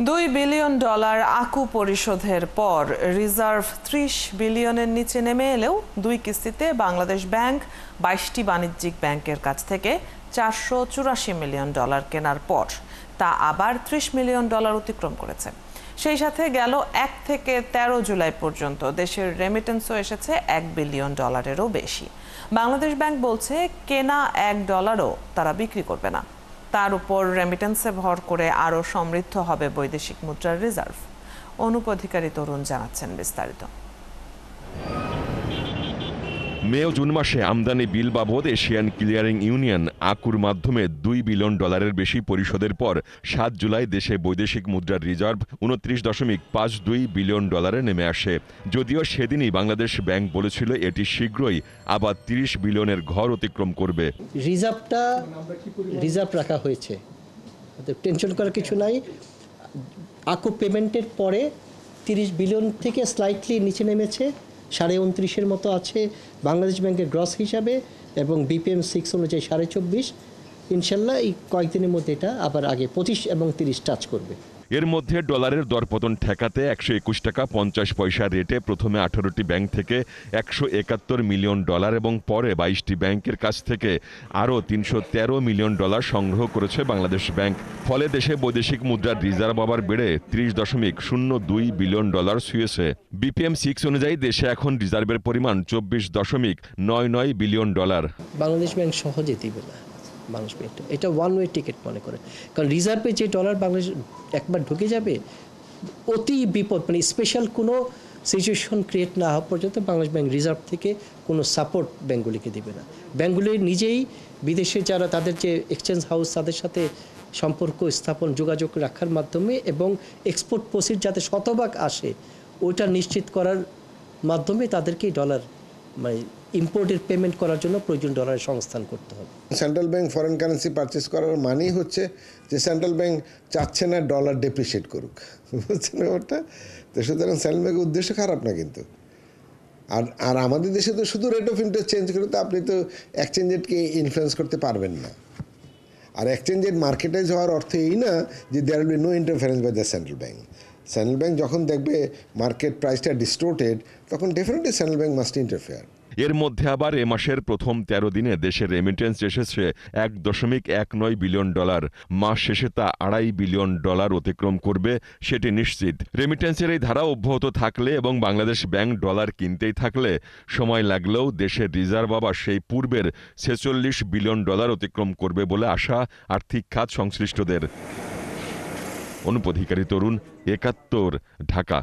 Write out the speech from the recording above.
$2 billion আকু পরিশোধের পর reserve 30 বিলিয়নের নিচে নেমে এলেও দুই কিস্তিতে বাংলাদেশ ব্যাংক 22টি বাণিজ্যিক ব্যাংকের কাছ থেকে $484 মিলিয়ন কেনার পর তা আবার $30 মিলিয়ন অতিক্রম করেছে। সেই সাথে গেল 1 থেকে 13 জুলাই পর্যন্ত দেশের রেমিটেন্সও এসেছে $1 বিলিয়ন বেশি। বাংলাদেশ ব্যাংক বলছে কেনা $1ও তারা বিক্রি করবে না। তার উপর রেমিটেন্সে ভর করে আরও সমৃদ্ধ হবে বৈদেশিক মুদ্রার রিজার্ভ। অনুপ অধিকারী তরুণ জানাচ্ছেন বিস্তারিত। মে ও জুন মাসে আমদানি বিল বাবদ এশিয়ান ক্লিয়ারিং ইউনিয়ন আকুর মাধ্যমে $2 বিলিয়ন বেশি পরিশোধের পর 7 জুলাই দেশে বৈদেশিক মুদ্রার রিজার্ভ 29.52 বিলিয়ন নেমে আসে। যদিও সেদিনই বাংলাদেশ ব্যাংক বলেছিল এটি শীঘ্রই আবার 30 বিলিয়নের ঘর অতিক্রম করবে। রিজার্ভ রাখা হয়েছে, টেনশন করার কিছু নাই। আকু পেমেন্টের পরে 30 বিলিয়ন থেকে স্লাইটলি নিচে নেমেছে, 29.5-এর মতো আছে বাংলাদেশ ব্যাংকের গ্রস হিসাবে, এবং BPM 6 অনুযায়ী 24.5। ইনশাল্লাহ এই কয়েকদিনের মধ্যে এটা আবার আগে 25 এবং 30 টাচ করবে। এর মধ্যে ডলারের দরপতন ঠেকাতে 121 টাকা 50 পয়সা রেটে প্রথমে 18টি ব্যাংক থেকে $171 মিলিয়ন এবং পরে 22টি ব্যাংকের কাছ থেকে আরও $313 মিলিয়ন সংগ্রহ করেছে বাংলাদেশ ব্যাংক। ফলে দেশে বৈদেশিক মুদ্রার রিজার্ভ আবার বেড়ে $30.02 বিলিয়ন ছুঁয়েছে। BPM 6 অনুযায়ী দেশে এখন রিজার্ভের পরিমাণ $24.99 বিলিয়ন। বাংলাদেশ ব্যাংক সহজে দিবে না। বাংলাদেশ ব্যাংক এটা ওয়ান ওয়ে টিকিট মনে করে, কারণ রিজার্ভে যে ডলার বাংলাদেশ একবার ঢুকে যাবে, অতি বিপদ, মানে স্পেশাল কোনো সিচুয়েশন ক্রিয়েট না হওয়া পর্যন্ত বাংলাদেশ ব্যাংক রিজার্ভ থেকে কোনো সাপোর্ট ব্যাংকগুলিকে দিবে না। ব্যাংকগুলি নিজেই বিদেশে যারা তাদের যে এক্সচেঞ্জ হাউস তাদের সাথে সম্পর্ক স্থাপন, যোগাযোগ রাখার মাধ্যমে এবং এক্সপোর্ট প্রসিড যাতে শতভাগ আসে ওইটা নিশ্চিত করার মাধ্যমে তাদেরকেই ডলার, মানে ইম্পোর্টের পেমেন্ট করার জন্য প্রয়োজন ডলারের সংস্থান করতে হবে। Central bank foreign currency purchase করার মানেই হচ্ছে যে সেন্ট্রাল ব্যাংক চাচ্ছে না ডলার ডেপ্রিসিয়েট করুক, বুঝছেন ব্যাপারটা? তো সুতরাং সেন্ট্রাল ব্যাংকের উদ্দেশ্য খারাপ না, কিন্তু আর আমাদের দেশে তো শুধু রেট অফ ইন্টারেস্ট চেঞ্জ করে তো আপনি তো এক্সচেঞ্জ রেটকে ইনফ্লুয়েন্স করতে পারবেন না। আর এক্সচেঞ্জ রেট মার্কেটাইজ হওয়ার অর্থ এই না যে there will be no interference by the central bank. Central bank যখন দেখবে মার্কেট প্রাইসটা ডিস্টোর্টেড, তখন definitely central bank must interfere. এর মধ্যে আবার এ মাসের প্রথম 13 দিনে দেশের রেমিটেন্স এসেছে $1.19 বিলিয়ন। মাস শেষে তা $2.5 বিলিয়ন অতিক্রম করবে, সেটি নিশ্চিত। রেমিটেন্সের এই ধারা অব্যাহত থাকলে এবং বাংলাদেশ ব্যাংক ডলার কিনতেই থাকলে সময় লাগলেও দেশের রিজার্ভ আবার সেই পূর্বের $46 বিলিয়ন অতিক্রম করবে বলে আশা আর্থিক খাত সংশ্লিষ্টদের। অনুপ অধিকারী তরুণ, 71, ঢাকা।